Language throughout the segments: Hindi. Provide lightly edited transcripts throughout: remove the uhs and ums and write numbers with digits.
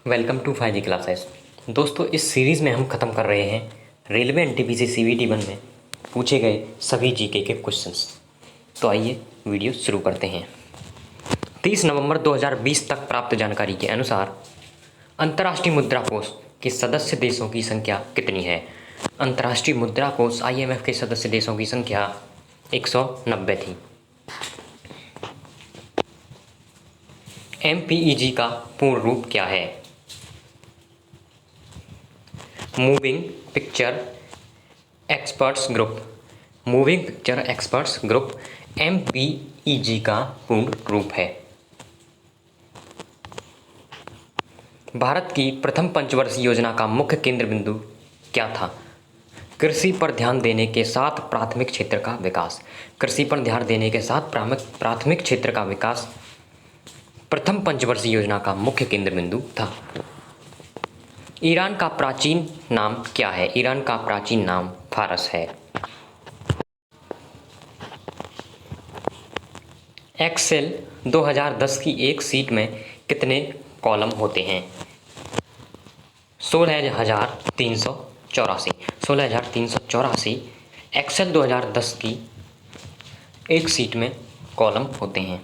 Welcome to 5G classes. दोस्तों, इस सीरीज़ में हम ख़त्म कर रहे हैं रेलवे एनटीपीसी सीवीटी 1 में पूछे गए सभी जीके के क्वेश्चंस। तो आइए वीडियो शुरू करते हैं। 30 नवंबर 2020 तक प्राप्त जानकारी के अनुसार अंतर्राष्ट्रीय मुद्रा कोष के सदस्य देशों की संख्या कितनी है? अंतर्राष्ट्रीय मुद्रा कोष IMF के सदस्य देशों की संख्या 190 थी। MPEG का पूर्ण रूप क्या है? Moving picture experts group. Moving picture experts group MPEG का पूर्ण रूप है। भारत की प्रथम पंचवर्षीय योजना का मुख्य केंद्र बिंदु क्या था? कृषि पर ध्यान देने के साथ प्राथमिक क्षेत्र का विकास। कृषि पर ध्यान देने के साथ प्राथमिक क्षेत्र का विकास प्रथम पंचवर्षीय योजना का मुख्य केंद्र बिंदु था। ईरान का प्राचीन नाम क्या है? ईरान का प्राचीन नाम फारस है। एक्सेल 2010 की एक सीट में कितने कॉलम होते हैं? 16,384। 16,384 एक्सेल 2010 की एक सीट में कॉलम होते हैं।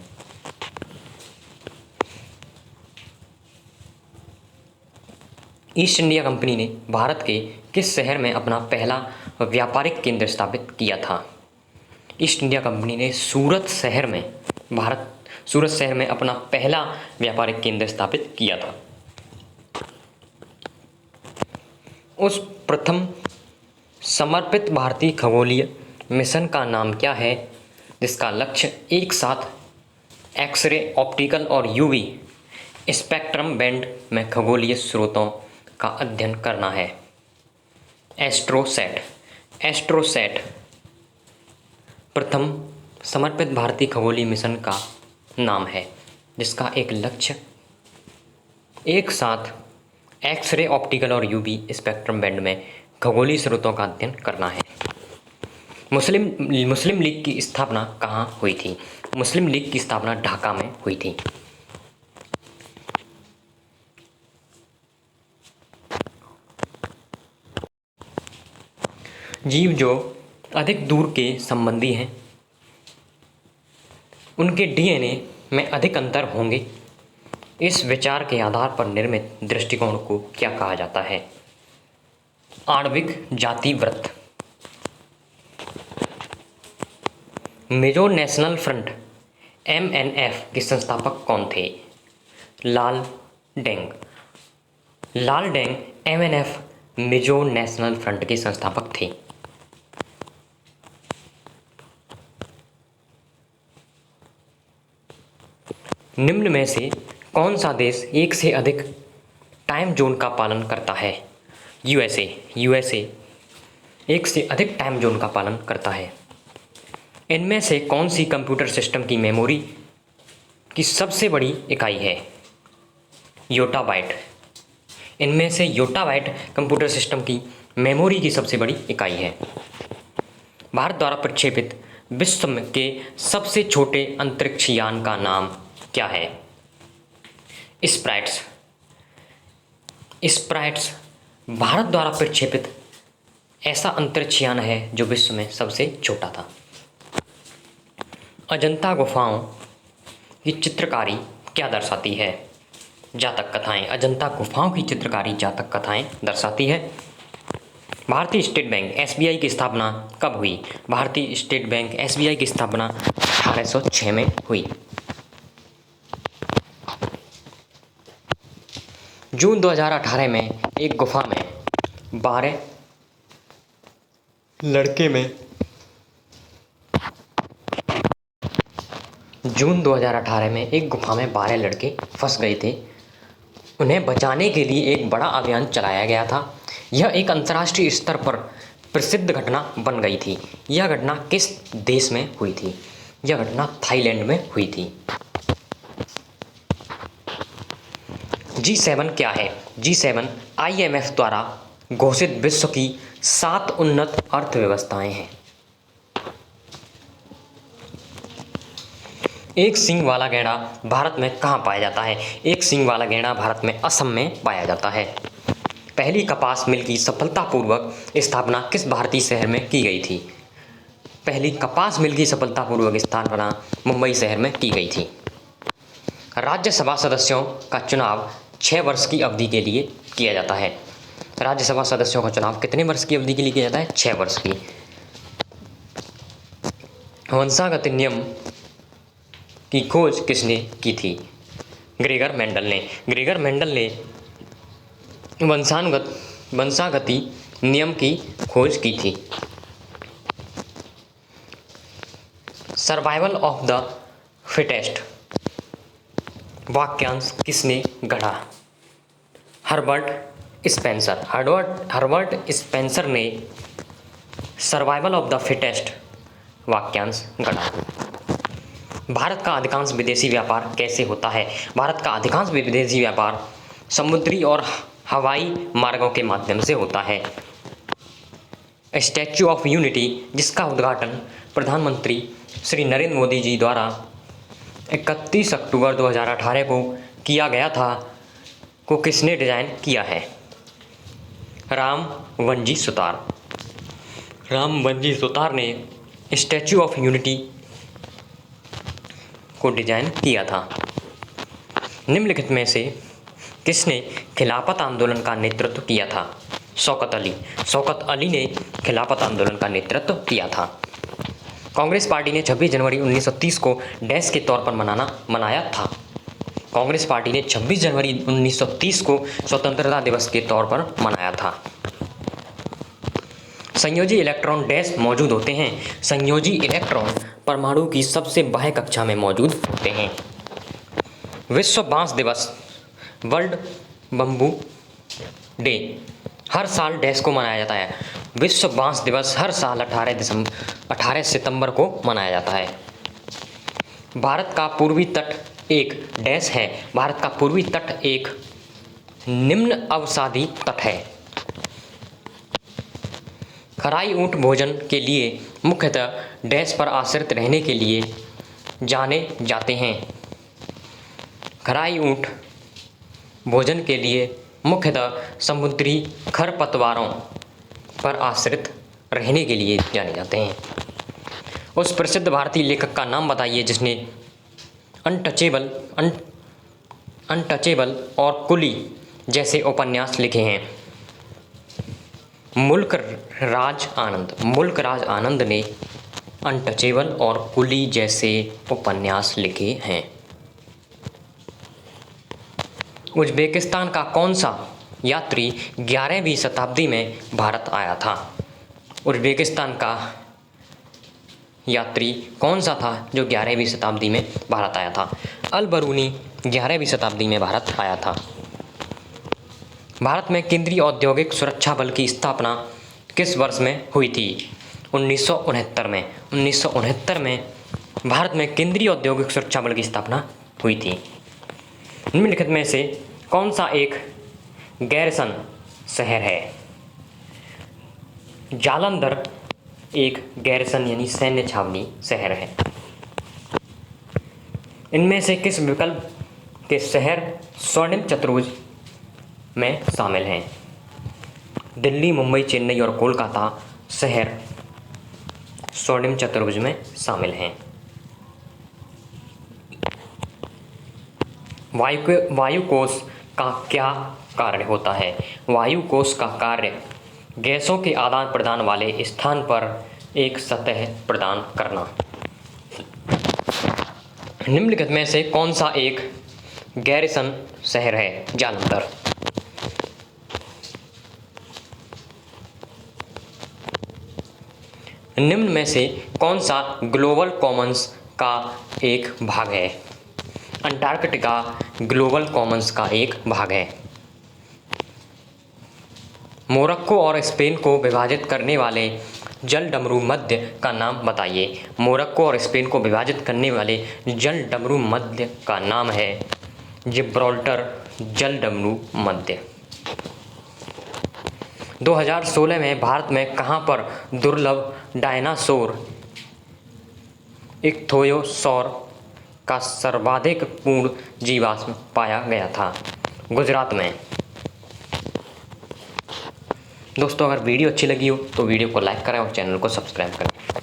ईस्ट इंडिया कंपनी ने भारत के किस शहर में अपना पहला व्यापारिक केंद्र स्थापित किया था? ईस्ट इंडिया कंपनी ने सूरत शहर में अपना पहला व्यापारिक केंद्र स्थापित किया था। उस प्रथम समर्पित भारतीय खगोलीय मिशन का नाम क्या है जिसका लक्ष्य एक साथ एक्सरे, ऑप्टिकल और यूवी स्पेक्ट्रम बैंड में खगोलीय स्रोतों का अध्ययन करना है? एस्ट्रोसैट। एस्ट्रोसैट प्रथम समर्पित भारतीय खगोलीय मिशन का नाम है जिसका एक लक्ष्य एक साथ एक्सरे, ऑप्टिकल और यूवी स्पेक्ट्रम बैंड में खगोलीय स्रोतों का अध्ययन करना है। मुस्लिम लीग की स्थापना कहाँ हुई थी? मुस्लिम लीग की स्थापना ढाका में हुई थी। जीव जो अधिक दूर के संबंधी हैं उनके DNA में अधिक अंतर होंगे, इस विचार के आधार पर निर्मित दृष्टिकोण को क्या कहा जाता है? आणविक जाति वृत्त। मिजो नेशनल फ्रंट MNF के संस्थापक कौन थे? Laldenga. Laldenga MNF Mizo national front के संस्थापक थे। निम्न में से कौन सा देश एक से अधिक टाइम जोन का पालन करता है? USA एक से अधिक टाइम जोन का पालन करता है। इनमें से कौन सी कंप्यूटर सिस्टम की मेमोरी की सबसे बड़ी इकाई है? योटाबाइट। इनमें से योटाबाइट कंप्यूटर सिस्टम की मेमोरी की सबसे बड़ी इकाई है। भारत द्वारा प्रक्षेपित विश्व के सबसे छोटे अंतरिक्ष यान का नाम क्या है? स्प्राइट्स। स्प्राइट्स भारत द्वारा प्रक्षेपित ऐसा अंतरिक्ष यान है जो विश्व में सबसे छोटा था। अजंता गुफाओं की चित्रकारी क्या दर्शाती है? जातक कथाएं। अजंता गुफाओं की चित्रकारी जातक कथाएं दर्शाती है। भारतीय स्टेट बैंक SBI की स्थापना कब हुई? भारतीय स्टेट बैंक SBI की स्थापना 1806 में हुई। जून 2018 में एक गुफा में 12 लड़के फंस गए थे। उन्हें बचाने के लिए एक बड़ा अभियान चलाया गया था। यह एक अंतर्राष्ट्रीय स्तर पर प्रसिद्ध घटना बन गई थी। यह घटना किस देश में हुई थी? यह घटना थाईलैंड में हुई थी। G7 क्या है? G7 IMF द्वारा घोषित विश्व की 7 उन्नत अर्थव्यवस्थाएं हैं। एक सींग वाला गैंडा भारत में कहाँ पाया जाता है? एक सींग वाला गैंडा भारत में असम में पाया जाता है। पहली कपास मिल की सफलतापूर्वक स्थापना किस भारतीय शहर में की गई थी? पहली कपास मिल की सफलतापूर्वक स्थापना मुंबई शहर में की गई थी। राज्यसभा सदस्यों का चुनाव 6 वर्ष की अवधि के लिए किया जाता है। राज्यसभा सदस्यों का चुनाव कितने वर्ष की अवधि के लिए किया जाता है? 6 वर्ष की। वंशागत नियम की खोज किसने की थी? ग्रेगर मेंडल ने। ग्रेगर मेंडल ने वंशागति नियम की खोज की थी। सर्वाइवल ऑफ द फिटेस्ट वाक्यांश किसने गढ़ा? Herbert Spencer. हर्बर्ट स्पेंसर ने सर्वाइवल ऑफ द फिटेस्ट वाक्यांश गढ़ा। भारत का अधिकांश विदेशी व्यापार कैसे होता है? भारत का अधिकांश विदेशी व्यापार समुद्री और हवाई मार्गों के माध्यम से होता है। स्टैच्यू ऑफ यूनिटी, जिसका उद्घाटन प्रधानमंत्री श्री नरेंद्र मोदी जी द्वारा 31 अक्टूबर 2018 को किया गया था, को किसने डिजाइन किया है? रामवंजी सुतार। रामवंजी सुतार ने स्टैच्यू ऑफ यूनिटी को डिजाइन किया था। निम्नलिखित में से किसने खिलाफत आंदोलन का नेतृत्व किया था? शौकत अली। शौकत अली ने खिलाफत आंदोलन का नेतृत्व किया था। कांग्रेस पार्टी ने 26 जनवरी 1930 को डैश के तौर पर मनाया था। कांग्रेस पार्टी ने 26 जनवरी 1930 को स्वतंत्रता दिवस के तौर पर मनाया था। संयोजी इलेक्ट्रॉन डैश मौजूद होते हैं। संयोजी इलेक्ट्रॉन परमाणु की सबसे बाह्य कक्षा में मौजूद होते हैं। विश्व बांस दिवस, वर्ल्ड बम्बू डे, हर साल डैश को मनाया जाता है। विश्व बांस दिवस हर साल 18 सितंबर को मनाया जाता है। भारत का पूर्वी तट एक डैश है। भारत का पूर्वी तट एक निम्न अवसादी तट है। खराई ऊंट भोजन के लिए मुख्यतः डैश पर आश्रित रहने के लिए जाने जाते हैं। खराई ऊंट भोजन के लिए मुख्यतः समुद्री खरपतवारों पर आश्रित रहने के लिए जाने जाते हैं। उस प्रसिद्ध भारतीय लेखक का नाम बताइए जिसने अनटचेबल और कुली जैसे उपन्यास लिखे हैं। मुल्कराज आनंद ने अनटचेबल और कुली जैसे उपन्यास लिखे हैं। उज्बेकिस्तान का कौन सा यात्री 11वीं शताब्दी में भारत आया था? उज्बेकिस्तान का यात्री कौन सा था जो 11वीं शताब्दी में भारत आया था? अल बरूनी 11वीं शताब्दी में भारत आया था। भारत में केंद्रीय औद्योगिक सुरक्षा बल की स्थापना किस वर्ष में हुई थी? 1969 में। 1969 में भारत में केंद्रीय औद्योगिक सुरक्षा बल की स्थापना हुई थी। निम्नलिखित में से कौन सा एक गैरसन शहर है? जालंधर एक गैरसन यानी सैन्य छावनी शहर है। इनमें से किस विकल्प के शहर स्वर्णिम चतुर्भुज में शामिल हैं? दिल्ली, मुंबई, चेन्नई और कोलकाता शहर स्वर्णिम चतुर्भुज में शामिल हैं। वायु कोष का क्या कार्य होता है? वायु कोष का कार्य गैसों के आदान प्रदान वाले स्थान पर एक सतह प्रदान करना। निम्नलिखित में से कौन सा एक गैरिसन शहर है? जालंधर। निम्न में से कौन सा ग्लोबल कॉमन्स का एक भाग है? अंटार्कटिका ग्लोबल कॉमन्स का एक भाग है। मोरक्को और स्पेन को विभाजित करने वाले जलडमरू मध्य का नाम बताइए। मोरक्को और स्पेन को विभाजित करने वाले जलडमरू मध्य का नाम है जिब्राल्टर जलडमरू मध्य। 2016 में भारत में कहां पर दुर्लभ डायनासोर इक्थोयोसौर का सर्वाधिक पूर्ण जीवाश्म पाया गया था? गुजरात में। दोस्तों अगर वीडियो अच्छी लगी हो तो वीडियो को लाइक करें और चैनल को सब्सक्राइब करें।